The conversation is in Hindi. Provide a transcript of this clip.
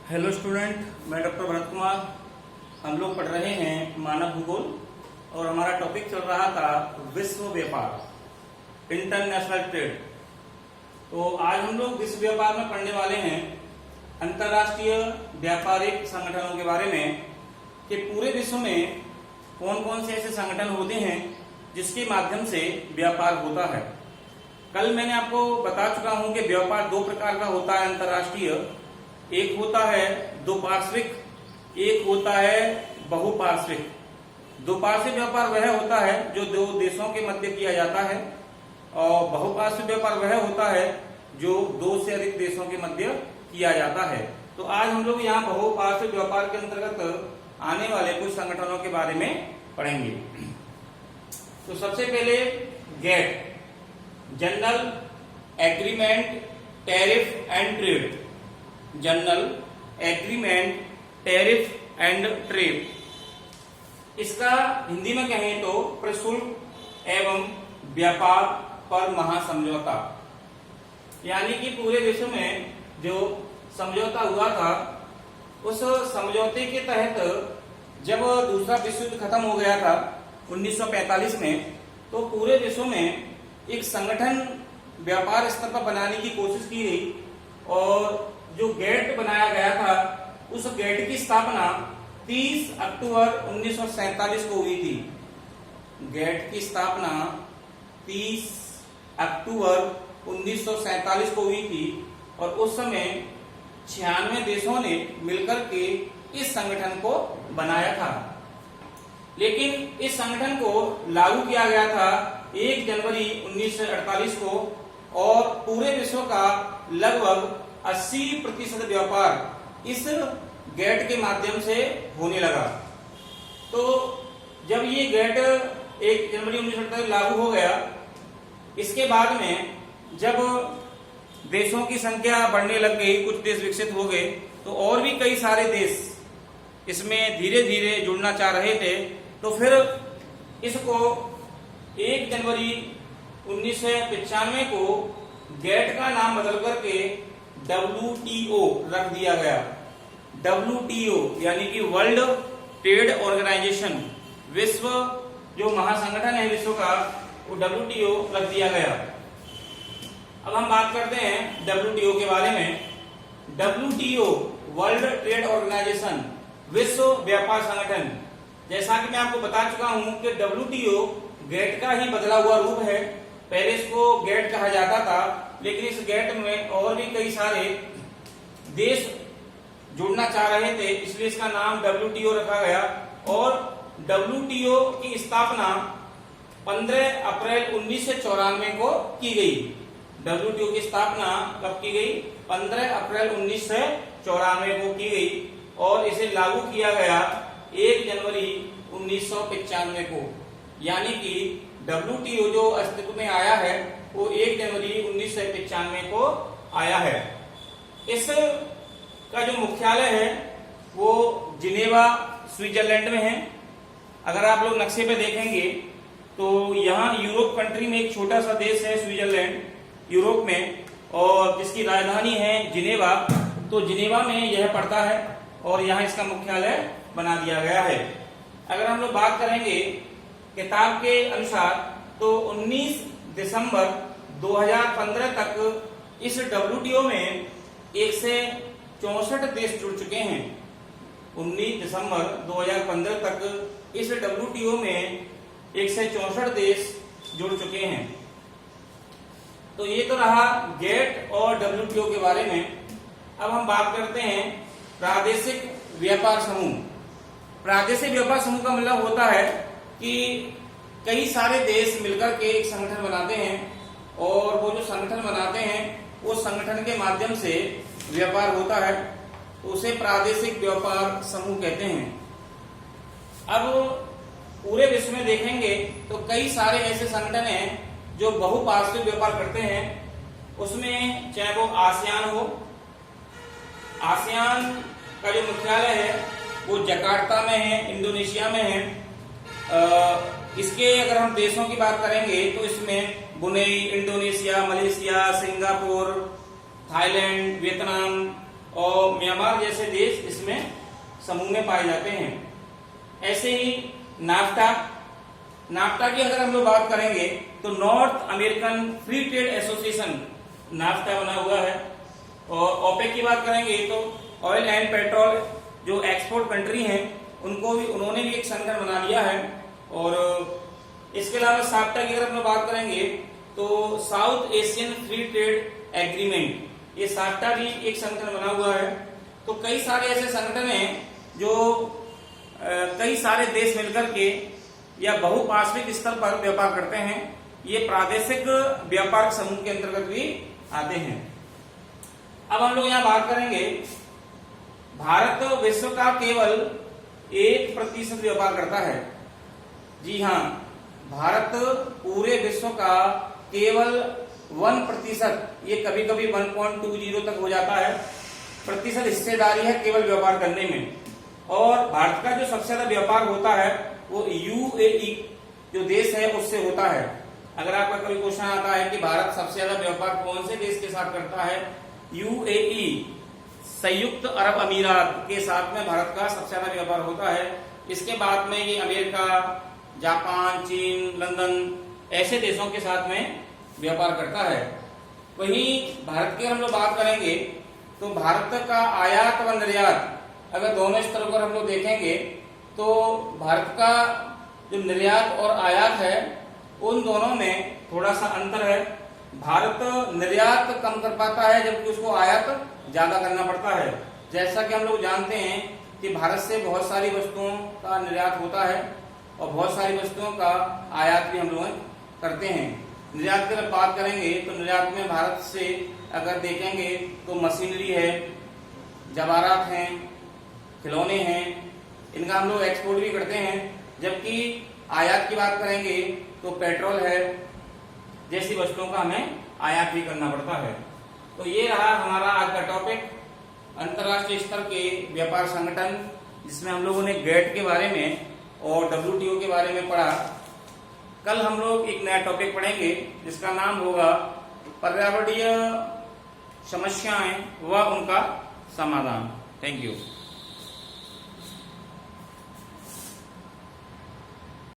हेलो स्टूडेंट, मैं डॉक्टर भरत कुमार। हम लोग पढ़ रहे हैं मानव भूगोल और हमारा टॉपिक चल रहा था विश्व व्यापार, इंटरनेशनल ट्रेड। तो आज हम लोग विश्व व्यापार में पढ़ने वाले हैं अंतर्राष्ट्रीय व्यापारिक संगठनों के बारे में कि पूरे विश्व में कौन कौन से ऐसे संगठन होते हैं जिसके माध्यम से व्यापार होता है। कल मैंने आपको बता चुका हूं कि व्यापार दो प्रकार का होता है अंतर्राष्ट्रीय। एक होता है द्विपार्श्विक, एक होता है बहुपार्श्विक। द्विपार्श्विक व्यापार वह होता है जो दो देशों के मध्य किया जाता है और बहुपार्श्विक व्यापार वह होता है जो दो से अधिक देशों के मध्य किया जाता है। तो आज हम लोग यहाँ बहुपार्श्विक व्यापार के अंतर्गत आने वाले कुछ संगठनों के बारे में पढ़ेंगे। तो सबसे पहले GATT, general agreement tariff and trade. General agreement tariff and trade, इसका हिंदी में कहें तो प्रशुल्क एवं व्यापार पर महासमझौता। यानी कि पूरे विश्व में जो समझौता हुआ था उस समझौते के तहत जब दूसरा विश्व युद्ध खत्म हो गया था 1945 में, तो पूरे विश्व में एक संगठन व्यापार स्तर पर बनाने की कोशिश की गई और जो गेट बनाया गया था उस गेट की स्थापना 30 अक्टूबर 1947 को हुई थी। गेट की स्थापना 30 अक्टूबर 1947 को हुई थी और उस समय 96 देशों ने मिलकर के इस संगठन को बनाया था। लेकिन इस संगठन को लागू किया गया था 1 जनवरी 1948 को और पूरे विश्व का लगभग 80% व्यापार इस गेट के माध्यम से होने लगा। तो जब ये गेट 1 जनवरी 1948 लागू हो गया, इसके बाद में जब देशों की संख्या बढ़ने लग गई, कुछ देश विकसित हो गए, तो और भी कई सारे देश इसमें धीरे धीरे जुड़ना चाह रहे थे। तो फिर इसको 1 जनवरी 1995 को गेट का नाम बदल करके WTO रख दिया गया। WTO यानी कि वर्ल्ड ट्रेड ऑर्गेनाइजेशन, विश्व जो महासंगठन है विश्व का, वो WTO रख दिया गया। अब हम बात करते हैं WTO के बारे में। WTO वर्ल्ड ट्रेड ऑर्गेनाइजेशन, विश्व व्यापार संगठन। जैसा कि मैं आपको बता चुका हूं कि WTO गेट का ही बदला हुआ रूप है। पहले इसको गेट कहा जाता था, लेकिन इस गेट में और भी कई सारे देश जुड़ना चाह रहे थे, इसलिए इसका नाम WTO रखा गया। और WTO की स्थापना 15 अप्रैल 1994 को की गई। WTO की स्थापना कब की गई? 15 अप्रैल 1994 को की गई और इसे लागू किया गया 1 जनवरी 1995 को। यानी कि WTO जो अस्तित्व में आया है वो 1 जनवरी 1995 को आया है। इस का जो मुख्यालय है वो जिनेवा स्विट्जरलैंड में है। अगर आप लोग नक्शे पे देखेंगे तो यहाँ यूरोप कंट्री में एक छोटा सा देश है स्विट्जरलैंड, यूरोप में, और जिसकी राजधानी है जिनेवा। तो जिनेवा में यह पड़ता है और यहाँ इसका मुख्यालय बना दिया गया है। अगर हम लोग बात करेंगे किताब के अनुसार तो 19 दिसंबर 2015 तक इस WTO में 164 देश जुड़ चुके हैं। 19 दिसंबर 2015 तक इस WTO में 164 देश जुड़ चुके हैं। तो ये तो रहा गेट और WTO के बारे में। अब हम बात करते हैं प्रादेशिक व्यापार समूह। प्रादेशिक व्यापार समूह का मतलब होता है कि कई सारे देश मिलकर के एक संगठन बनाते हैं और वो जो संगठन बनाते हैं वो संगठन के माध्यम से व्यापार होता है, तो उसे प्रादेशिक व्यापार समूह कहते हैं। अब पूरे विश्व में देखेंगे तो कई सारे ऐसे संगठन हैं जो बहुपार्श्विक व्यापार करते हैं। उसमें चाहे वो आसियान हो, आसियान का जो मुख्यालय है वो जकार्ता में है, इंडोनेशिया में है। इसके अगर हम देशों की बात करेंगे तो इसमें Brunei, Indonesia, Malaysia, Singapore, Thailand, Vietnam और म्यांमार जैसे देश इसमें समूह में पाए जाते हैं। ऐसे ही नाफ्टा की अगर हम लोग बात करेंगे तो north American free trade association NAFTA बना हुआ है। और ओपेक की बात करेंगे तो ऑयल एंड पेट्रोल जो एक्सपोर्ट कंट्री हैं उन्होंने भी एक संगठन बना लिया है। और इसके अलावा साप्टा की अगर हम लोग बात करेंगे तो south Asian free trade agreement, ये साप्टा भी एक संगठन बना हुआ है। तो कई सारे ऐसे संगठन हैं जो कई सारे देश मिलकर के या बहुपार्श्विक स्तर पर व्यापार करते हैं। ये प्रादेशिक व्यापार समूह के अंतर्गत भी आते हैं। अब हम लोग यहाँ बात करेंगे, भारत विश्व का केवल 1% व्यापार करता है। जी हाँ, भारत पूरे विश्व का केवल 1%, ये कभी कभी 1.20 तक हो जाता है, प्रतिशत हिस्सेदारी है केवल व्यापार करने में। और भारत का जो सबसे ज्यादा व्यापार होता है वो यूएई जो देश है उससे होता है। अगर आपका कोई क्वेश्चन आता है कि भारत सबसे ज्यादा व्यापार कौन से देश के साथ करता है, यूएई संयुक्त अरब अमीरात के साथ में भारत का सबसे ज्यादा व्यापार होता है। इसके बाद में ये अमेरिका, जापान, चीन, लंदन ऐसे देशों के साथ में व्यापार करता है। वहीं भारत की हम लोग बात करेंगे तो भारत का आयात व निर्यात अगर दोनों स्तरों पर हम लोग देखेंगे तो भारत का जो निर्यात और आयात है उन दोनों में थोड़ा सा अंतर है। भारत निर्यात कम कर पाता है जबकि उसको आयात ज्यादा करना पड़ता है। जैसा कि हम लोग जानते हैं कि भारत से बहुत सारी वस्तुओं का निर्यात होता है और बहुत सारी वस्तुओं का आयात भी हम लोग करते हैं। निर्यात की अगर बात करेंगे तो निर्यात में भारत से अगर देखेंगे तो मशीनरी है, जवाहरात हैं, खिलौने हैं, इनका हम लोग एक्सपोर्ट भी करते हैं। जबकि आयात की बात करेंगे तो पेट्रोल है जैसी वस्तुओं का हमें आयात भी करना पड़ता है। तो ये रहा हमारा आज का टॉपिक, अंतरराष्ट्रीय स्तर के व्यापार संगठन, जिसमें हम लोगों ने गेट के बारे में और WTO के बारे में पढ़ा। कल हम लोग एक नया टॉपिक पढ़ेंगे जिसका नाम होगा पर्यावरणीय समस्याएं व उनका समाधान। Thank you.